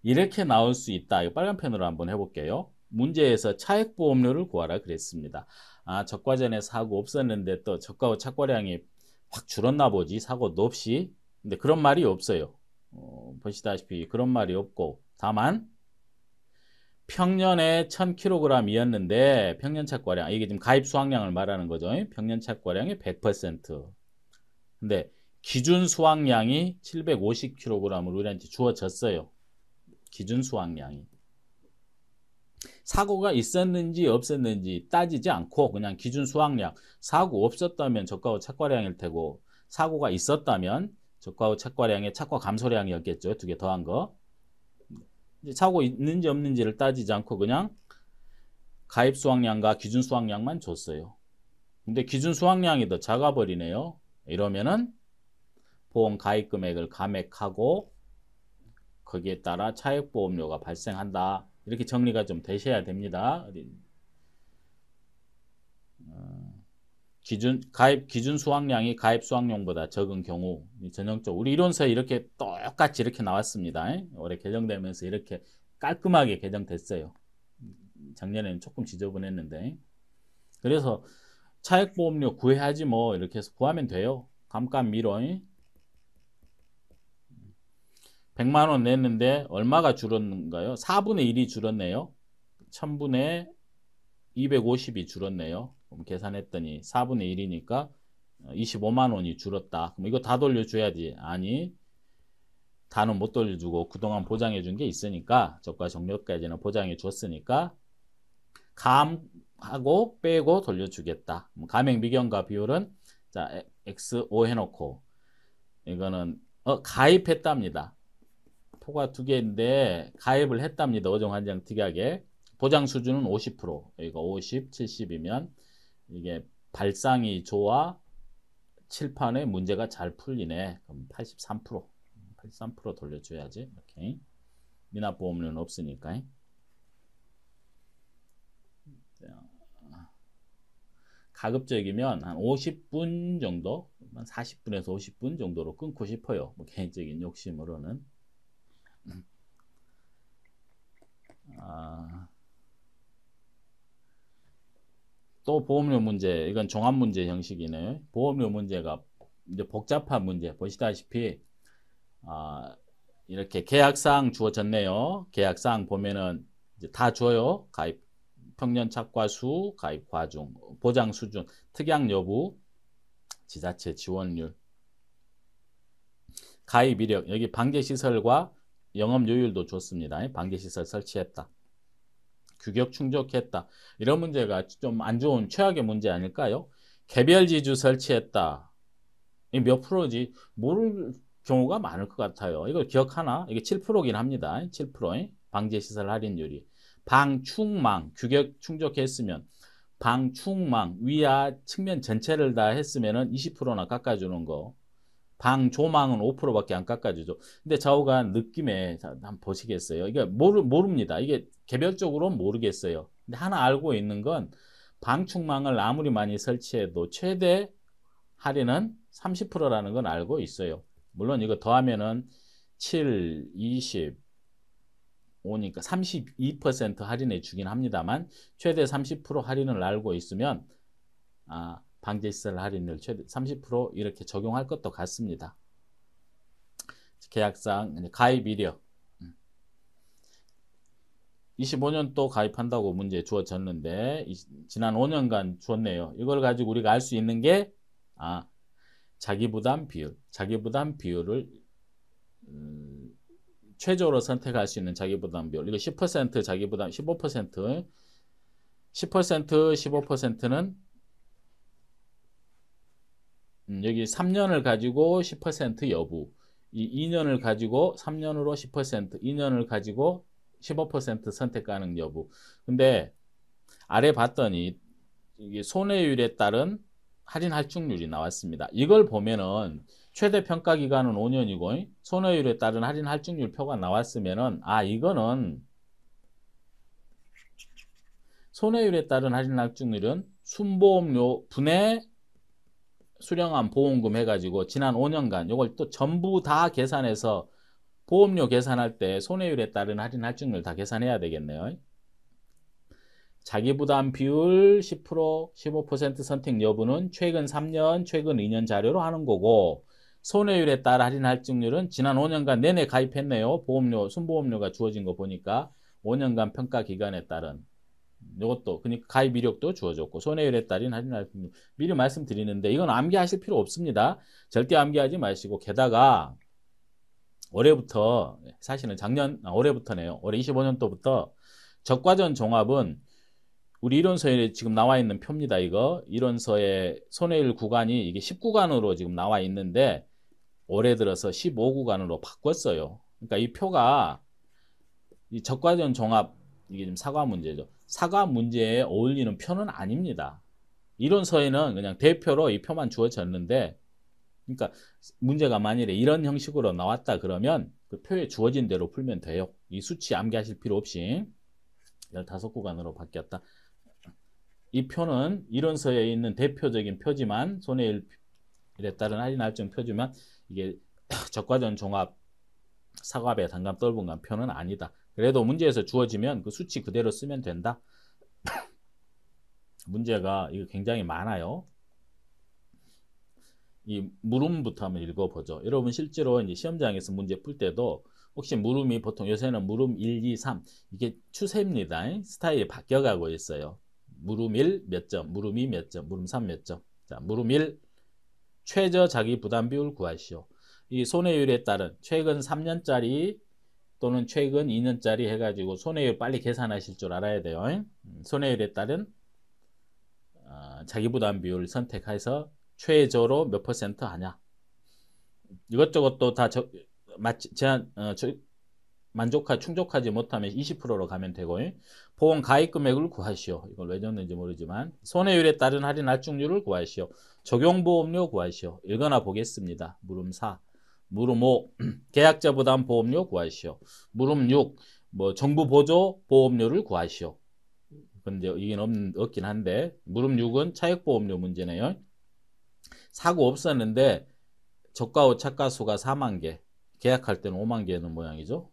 이렇게 나올 수 있다. 이 빨간 펜으로 한번 해볼게요. 문제에서 차액보험료를 구하라 그랬습니다. 적과 전에 사고 없었는데 또 적과 후 착과량이 확 줄었나 보지. 사고도 없이. 근데 그런 말이 없어요. 보시다시피 그런 말이 없고 다만 평년에 1000kg이었는데 평년 착과량 이게 지금 가입 수확량을 말하는 거죠. 평년 착과량이 100%. 근데 기준 수확량이 750kg으로 우리한테 주어졌어요. 기준 수확량이. 사고가 있었는지 없었는지 따지지 않고 그냥 기준 수확량. 사고 없었다면 저가 후 착과량일 테고 사고가 있었다면 저가 후 착과량의 착과 감소량이었겠죠. 두 개 더한 거. 사고 있는지 없는지를 따지지 않고 그냥 가입 수확량과 기준 수확량만 줬어요. 근데 기준 수확량이 더 작아버리네요. 이러면은 보험 가입 금액을 감액하고 거기에 따라 차액보험료가 발생한다. 이렇게 정리가 좀 되셔야 됩니다. 기준 수확량이 가입 수확량보다 적은 경우 전형적 우리 이론서에 이렇게 똑같이 이렇게 나왔습니다. 올해 개정되면서 이렇게 깔끔하게 개정됐어요. 작년에는 조금 지저분했는데 그래서 차액보험료 구해야지 뭐 이렇게 해서 구하면 돼요. 감감 미뤄. 100만 원 냈는데 얼마가 줄었는가요? 4분의 1이 줄었네요. 1000분의 250이 줄었네요. 그럼 계산했더니 4분의 1이니까 25만 원이 줄었다. 그럼 이거 다 돌려줘야지. 아니, 다는 못 돌려주고 그동안 보장해 준 게 있으니까 저가 종료까지는 보장해 줬으니까 감하고 빼고 돌려주겠다. 감액 미경과 비율은 자 XO 해놓고 이거는 가입했답니다. 표가 두 개인데 가입을 했답니다. 5종 한정 특약에 보장 수준은 50%. 여기가 50, 70이면 이게 발상이 좋아 칠판에 문제가 잘 풀리네. 그럼 83%. 83% 돌려줘야지. 이렇게 미납보험료는 없으니까. 가급적이면 한 50분 정도, 한 40분에서 50분 정도로 끊고 싶어요. 뭐 개인적인 욕심으로는. 또 보험료 문제, 이건 종합 문제 형식이네. 보험료 문제가 이제 복잡한 문제. 보시다시피 이렇게 계약사항 주어졌네요. 계약사항 보면은 이제 다 줘요. 가입 평년 착과수, 가입 과중, 보장 수준, 특약 여부, 지자체 지원율, 가입 이력, 여기 방제시설과 영업요율도 좋습니다. 방제시설 설치했다. 규격 충족했다. 이런 문제가 좀 안 좋은 최악의 문제 아닐까요? 개별지주 설치했다. 이 몇 프로지? 모를 경우가 많을 것 같아요. 이걸 기억하나? 이게 7%긴 합니다. 7%. 방제시설 할인율이. 방충망, 규격 충족했으면 방충망, 위아 측면 전체를 다 했으면 20%나 깎아주는 거. 방조망은 5%밖에 안 깎아주죠. 근데 좌우간 느낌에 한번 보시겠어요? 이게 모릅니다. 이게 개별적으로는 모르겠어요. 근데 하나 알고 있는 건 방충망을 아무리 많이 설치해도 최대 할인은 30%라는 건 알고 있어요. 물론 이거 더하면은 7, 20, 5니까 32% 할인해 주긴 합니다만 최대 30% 할인을 알고 있으면 방제시설 할인율 최대 30% 이렇게 적용할 것도 같습니다. 계약상 가입 이력 25년 또 가입한다고 문제 주어졌는데 지난 5년간 주었네요. 이걸 가지고 우리가 알 수 있는 게 자기부담 비율을 최저로 선택할 수 있는 자기부담 비율. 이거 10% 자기부담, 15%, 15%는 여기 3년을 가지고 10% 여부, 이 2년을 가지고 3년으로 10%, 2년을 가지고 15% 선택 가능 여부. 근데 아래 봤더니 이게 손해율에 따른 할인 할증률이 나왔습니다. 이걸 보면은 최대 평가 기간은 5년이고 손해율에 따른 할인 할증률 표가 나왔으면은 이거는 손해율에 따른 할인 할증률은 순보험료 분의 수령한 보험금 해가지고 지난 5년간 이걸 또 전부 다 계산해서 보험료 계산할 때 손해율에 따른 할인 할증률 다 계산해야 되겠네요. 자기부담 비율 10%, 15% 선택 여부는 최근 3년, 최근 2년 자료로 하는 거고 손해율에 따라 할인 할증률은 지난 5년간 내내 가입했네요. 보험료, 순보험료가 주어진 거 보니까 5년간 평가 기간에 따른 이것도 그러니까 가입 이력도 주어졌고 손해율에 따른 할인 할증률 미리 말씀드리는데 이건 암기하실 필요 없습니다. 절대 암기하지 마시고 게다가 올해부터 사실은 올해부터네요. 올해 25년도부터 적과전 종합은 우리 이론서에 지금 나와 있는 표입니다. 이거 이론서의 손해율 구간이 이게 10구간으로 지금 나와 있는데 올해 들어서 15구간으로 바꿨어요. 그러니까 이 표가 이 적과전 종합 이게 지금 사과 문제죠. 사과 문제에 어울리는 표는 아닙니다. 이론서에는 그냥 대표로 이 표만 주어졌는데 그러니까 문제가 만일에 이런 형식으로 나왔다 그러면 그 표에 주어진 대로 풀면 돼요. 이 수치 암기하실 필요 없이 15구간으로 바뀌었다. 이 표는 이론서에 있는 대표적인 표지만 손해율에 따른 할인 할증 표지만 이게 적과전 종합 사과배 단감 떫은감 표는 아니다. 그래도 문제에서 주어지면 그 수치 그대로 쓰면 된다. 문제가 이거 굉장히 많아요. 이 물음부터 한번 읽어보죠. 여러분 실제로 이제 시험장에서 문제 풀 때도 혹시 물음이 보통 요새는 물음 1, 2, 3 이게 추세입니다. 스타일이 바뀌어가고 있어요. 물음 1 몇 점, 물음 2 몇 점, 물음 3 몇 점. 자, 물음 1 최저 자기 부담 비율 구하시오. 이 손해율에 따른 최근 3년짜리 또는 최근 2년짜리 해가지고 손해율 빨리 계산하실 줄 알아야 돼요. 손해율에 따른 자기 부담 비율 선택해서 최저로 몇 퍼센트 하냐. 이것저것 또 다 충족하지 못하면 20%로 가면 되고, 보험 가입 금액을 구하시오. 이걸 왜 줬는지 모르지만 손해율에 따른 할인 할증률을 구하시오. 적용보험료 구하시오. 읽거나 보겠습니다. 물음 4, 물음 5 계약자 부담 보험료 구하시오. 물음 6 정부 보조 보험료를 구하시오. 근데 이게 없긴 한데 물음 6은 차액보험료 문제네요. 사고 없었는데 저가 후 차가 수가 4만 개, 계약할 때는 5만 개는 모양이죠.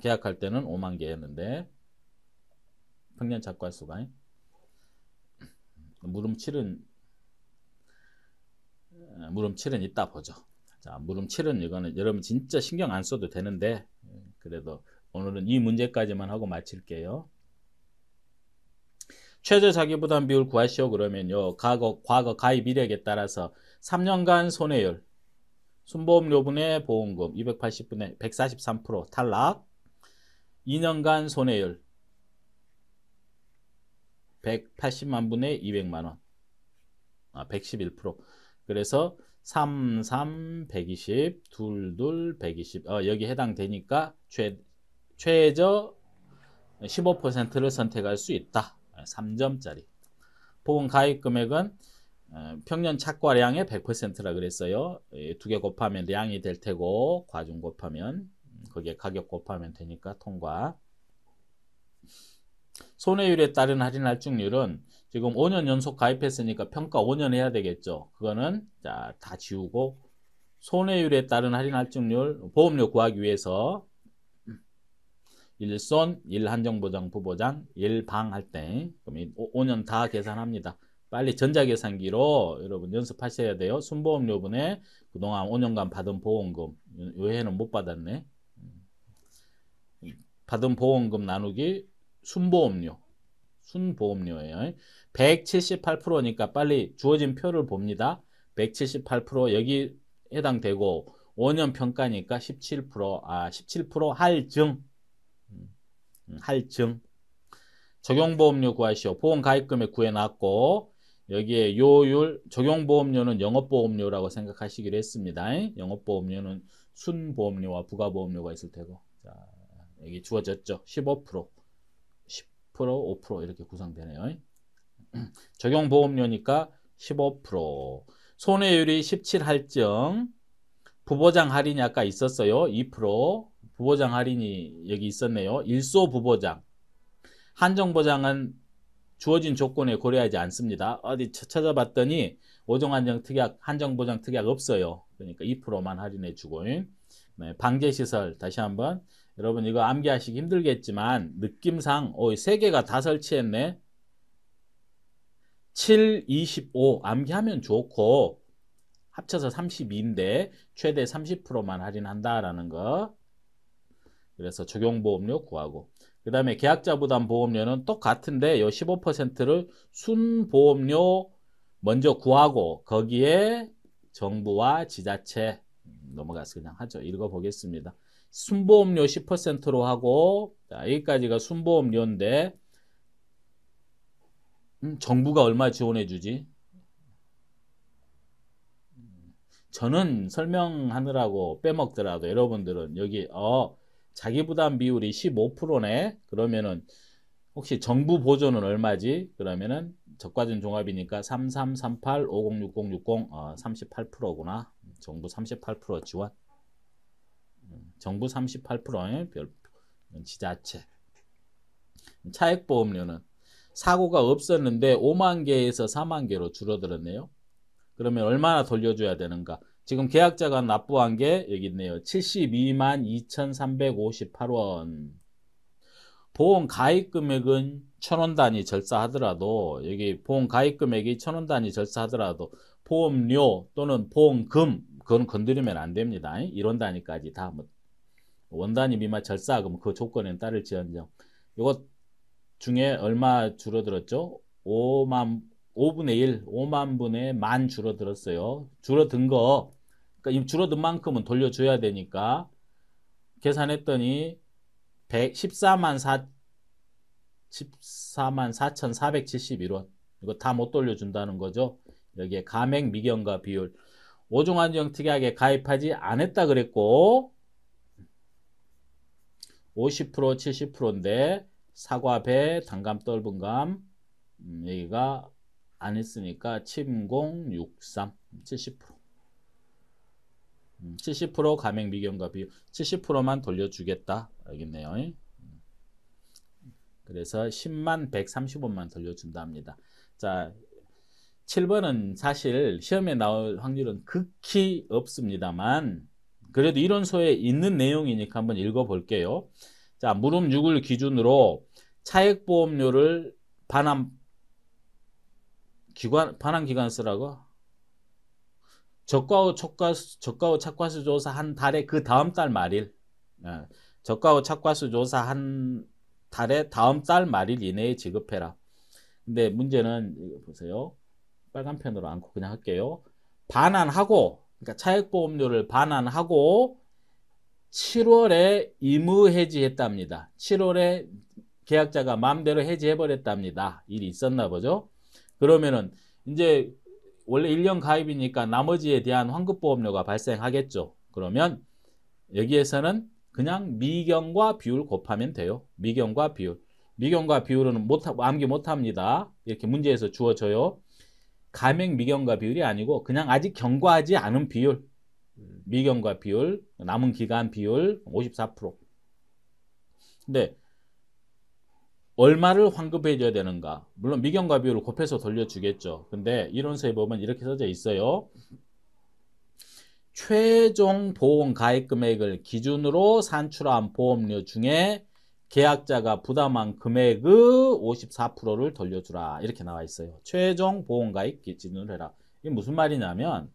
계약할 때는 5만 개였는데 평년 차가 수가 물음 7은 이따 보죠. 자, 물음 7은 이거는 여러분 진짜 신경 안 써도 되는데 그래도 오늘은 이 문제까지만 하고 마칠게요. 최저 자기부담 비율 구하시오. 그러면요, 과거 가입 이력에 따라서 3년간 손해율, 순보험료분의 보험금 280분의 143% 탈락, 2년간 손해율 180만 분의 200만원, 111%. 그래서 3, 3, 120, 2, 2, 120. 여기 해당되니까 최저 15%를 선택할 수 있다. 3점짜리. 보험 가입 금액은 평년 착과량의 100%라 그랬어요. 두 개 곱하면 량이 될 테고 과중 곱하면 거기에 가격 곱하면 되니까 통과. 손해율에 따른 할인 할증률은 지금 5년 연속 가입했으니까 평가 5년 해야 되겠죠. 그거는 자, 다 지우고 손해율에 따른 할인 할증률 보험료 구하기 위해서 1손, 1한정보장, 부보장, 1방 할 때 그럼 5년 다 계산합니다. 빨리 전자계산기로 여러분 연습하셔야 돼요. 순보험료분에 그동안 5년간 받은 보험금, 요 해는 못 받았네. 받은 보험금 나누기 순보험료예요. 178%니까 빨리 주어진 표를 봅니다. 178% 여기 해당되고 5년 평가니까 17% 할증. 적용보험료 구하시오. 보험 가입금액 구해놨고 여기에 요율 적용보험료는 영업보험료라고 생각하시기로 했습니다. 영업보험료는 순보험료와 부가보험료가 있을 테고 자, 여기 주어졌죠. 15%, 10%, 5% 이렇게 구성되네요. 적용보험료니까 15%. 손해율이 17할증. 부보장 할인이 아까 있었어요. 2%. 부보장 할인이 여기 있었네요. 일소 부보장. 한정보장은 주어진 조건에 고려하지 않습니다. 어디 찾아봤더니 5종 한정특약, 한정보장 특약 없어요. 그러니까 2%만 할인해 주고. 네, 방제시설 다시 한번 여러분 이거 암기하시기 힘들겠지만 느낌상 3개가 다 설치했네. 7, 25 암기하면 좋고 합쳐서 32인데 최대 30%만 할인한다라는 거. 그래서 적용보험료 구하고 그 다음에 계약자 부담 보험료는 똑같은데 요 15%를 순보험료 먼저 구하고 거기에 정부와 지자체 넘어가서 그냥 하죠. 읽어보겠습니다. 순보험료 10%로 하고 자, 여기까지가 순보험료인데 정부가 얼마 지원해 주지? 저는 설명하느라고 빼먹더라도 여러분들은 여기 자기 부담 비율이 15%네. 그러면은 혹시 정부 보조는 얼마지? 그러면은 적과준 종합이니까 3338 506060 38%구나. 정부 38% 지원. 정부 38%에 지자체. 차액보험료는 사고가 없었는데 5만 개에서 4만 개로 줄어들었네요. 그러면 얼마나 돌려줘야 되는가? 지금 계약자가 납부한 게 여기 있네요. 72만 2,358원. 보험 가입 금액은 1,000원 단위 절사하더라도 여기 보험 가입 금액이 1,000원 단위 절사하더라도 보험료 또는 보험금 그건 건드리면 안 됩니다. 1원 단위까지 다 원단위 미만 절사 그럼 그 조건에는 따를지언정. 이것 중에 얼마 줄어들었죠? 5분의 1, 5만 분의 만 줄어들었어요. 줄어든 거, 그러니까 이 줄어든 만큼은 돌려줘야 되니까 계산했더니 14만 4,471원. 이거 다 못 돌려준다는 거죠. 여기에 가맹 미경과 비율. 오중한정 특약에 가입하지 않았다 그랬고 50% 70%인데 사과, 배, 단감, 떫은감 여기가 안 했으니까 7063 70% 70% 가맹 미경과 비율 70%만 돌려주겠다 알겠네요. 그래서 10만 130원만 돌려준답니다. 자, 7번은 사실 시험에 나올 확률은 극히 없습니다만 그래도 이론서에 있는 내용이니까 한번 읽어볼게요. 자, 무릎 6을 기준으로 차액보험료를 반환기관서라고 저가 후 착과수 조사 한 달에 그 다음 달 말일 저가 후 착과수 조사 한 달에 다음 달 말일 이내에 지급해라. 근데 문제는 이거 보세요. 빨간 펜으로 않고 그냥 할게요. 반환하고 그러니까 차액보험료를 반환하고 7월에 의무 해지했답니다. 7월에 계약자가 마음대로 해지해버렸답니다. 일이 있었나 보죠. 그러면은 이제 원래 1년 가입이니까 나머지에 대한 환급보험료가 발생하겠죠. 그러면 여기에서는 그냥 미경과 비율 곱하면 돼요. 미경과 비율. 미경과 비율은 암기 못합니다. 이렇게 문제에서 주어져요. 가맹 미경과 비율이 아니고 그냥 아직 경과하지 않은 비율. 미경과 비율, 남은 기간 비율 54%. 근데 얼마를 환급해 줘야 되는가? 물론 미경과 비율을 곱해서 돌려주겠죠. 근데 이론서에 보면 이렇게 써져 있어요. 최종 보험 가입 금액을 기준으로 산출한 보험료 중에 계약자가 부담한 금액의 54%를 돌려주라. 이렇게 나와 있어요. 최종 보험 가입 기준으로 해라. 이게 무슨 말이냐면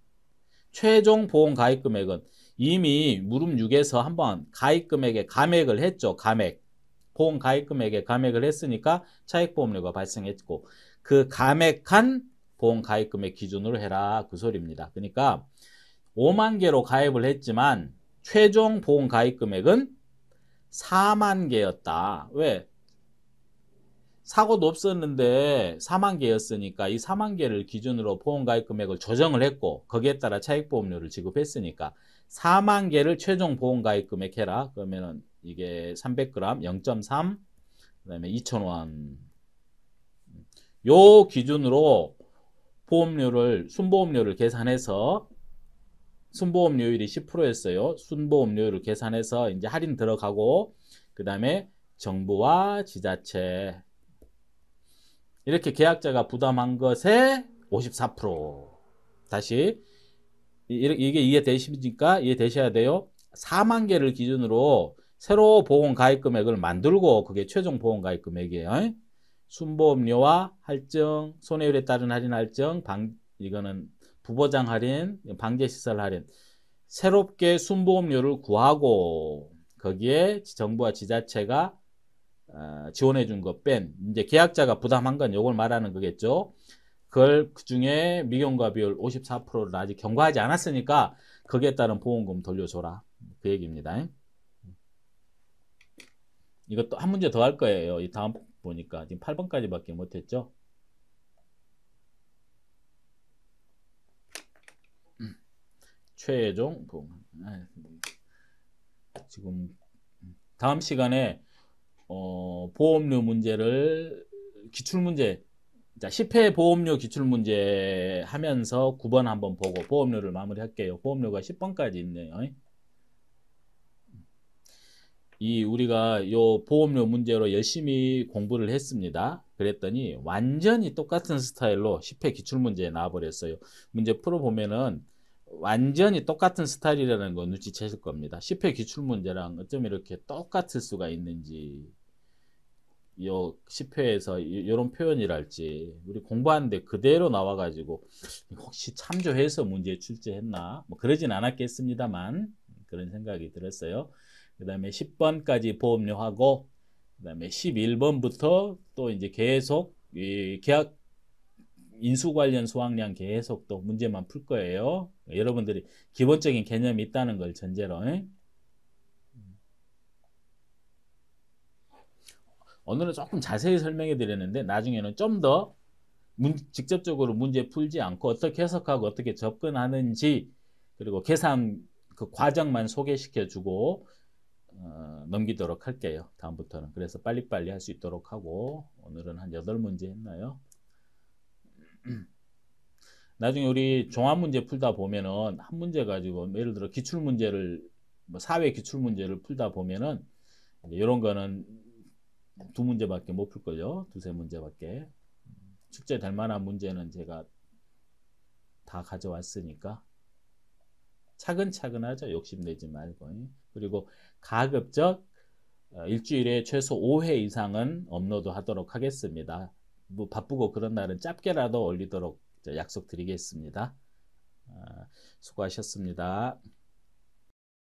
최종 보험 가입 금액은 이미 무릎 6에서 한번 가입 금액에 감액을 했죠. 감액. 보험 가입 금액에 감액을 했으니까 차익보험료가 발생했고 그 감액한 보험 가입 금액 기준으로 해라. 그 소리입니다. 그러니까 5만 개로 가입을 했지만 최종 보험 가입 금액은 4만 개였다. 왜? 사고도 없었는데 4만 개였으니까 이 4만 개를 기준으로 보험 가입 금액을 조정을 했고 거기에 따라 차익보험료를 지급했으니까 4만 개를 최종 보험 가입 금액 해라. 그러면은 이게 300g 0.3 그다음에 2,000원. 요 기준으로 순보험료를 계산해서 순보험료율이 10%였어요. 순보험료율을 계산해서 이제 할인 들어가고 그 다음에 정부와 지자체 이렇게 계약자가 부담한 것의 54%. 다시 이게 이해되십니까? 이해되셔야 돼요. 4만 개를 기준으로 새로 보험 가입 금액을 만들고 그게 최종 보험 가입 금액이에요. 순보험료와 할증, 손해율에 따른 할인 할증, 이거는 부보장 할인, 방제시설 할인. 새롭게 순보험료를 구하고 거기에 정부와 지자체가 지원해 준 거 뺀 이제 계약자가 부담한 건 요걸 말하는 거겠죠. 그걸 그중에 미경과 비율 54%를 아직 경과하지 않았으니까 거기에 따른 보험금 돌려줘라. 그 얘기입니다. 이것도 한 문제 더 할 거예요. 이 다음 보니까 지금 8번까지밖에 못했죠. 최종 보험. 지금 다음 시간에 보험료 문제를 기출문제 자 10회 보험료 기출문제 하면서 9번 한번 보고 보험료를 마무리 할게요. 보험료가 10번까지 있네요. 우리가 요 보험료 문제로 열심히 공부를 했습니다. 그랬더니 완전히 똑같은 스타일로 10회 기출문제에 나와버렸어요. 문제 풀어보면은 완전히 똑같은 스타일이라는 거 눈치채실 겁니다. 10회 기출문제랑 어쩜 이렇게 똑같을 수가 있는지 요 10회에서 이런 표현이랄지 우리 공부하는데 그대로 나와가지고 혹시 참조해서 문제 출제했나 뭐 그러진 않았겠습니다만 그런 생각이 들었어요. 그 다음에 10번까지 보험료하고, 그 다음에 11번부터 또 이제 계속 이 계약 인수 관련 수확량 계속 또 문제만 풀 거예요. 여러분들이 기본적인 개념이 있다는 걸 전제로. 오늘은 조금 자세히 설명해 드렸는데 나중에는 좀 더 직접적으로 문제 풀지 않고 어떻게 해석하고 어떻게 접근하는지, 그리고 계산 그 과정만 소개시켜 주고 넘기도록 할게요. 다음부터는. 그래서 빨리빨리 할 수 있도록 하고, 오늘은 한 8문제 했나요? 나중에 우리 종합문제 풀다 보면은 한 문제 가지고 예를 들어 기출문제를 뭐 사회 기출문제를 풀다 보면은 이런 거는 2문제밖에 못 풀걸요. 2~3문제밖에. 숙제 될 만한 문제는 제가 다 가져왔으니까 차근차근 하죠. 욕심내지 말고. 그리고 가급적 일주일에 최소 5회 이상은 업로드 하도록 하겠습니다. 뭐 바쁘고 그런 날은 짧게라도 올리도록 약속드리겠습니다. 수고하셨습니다.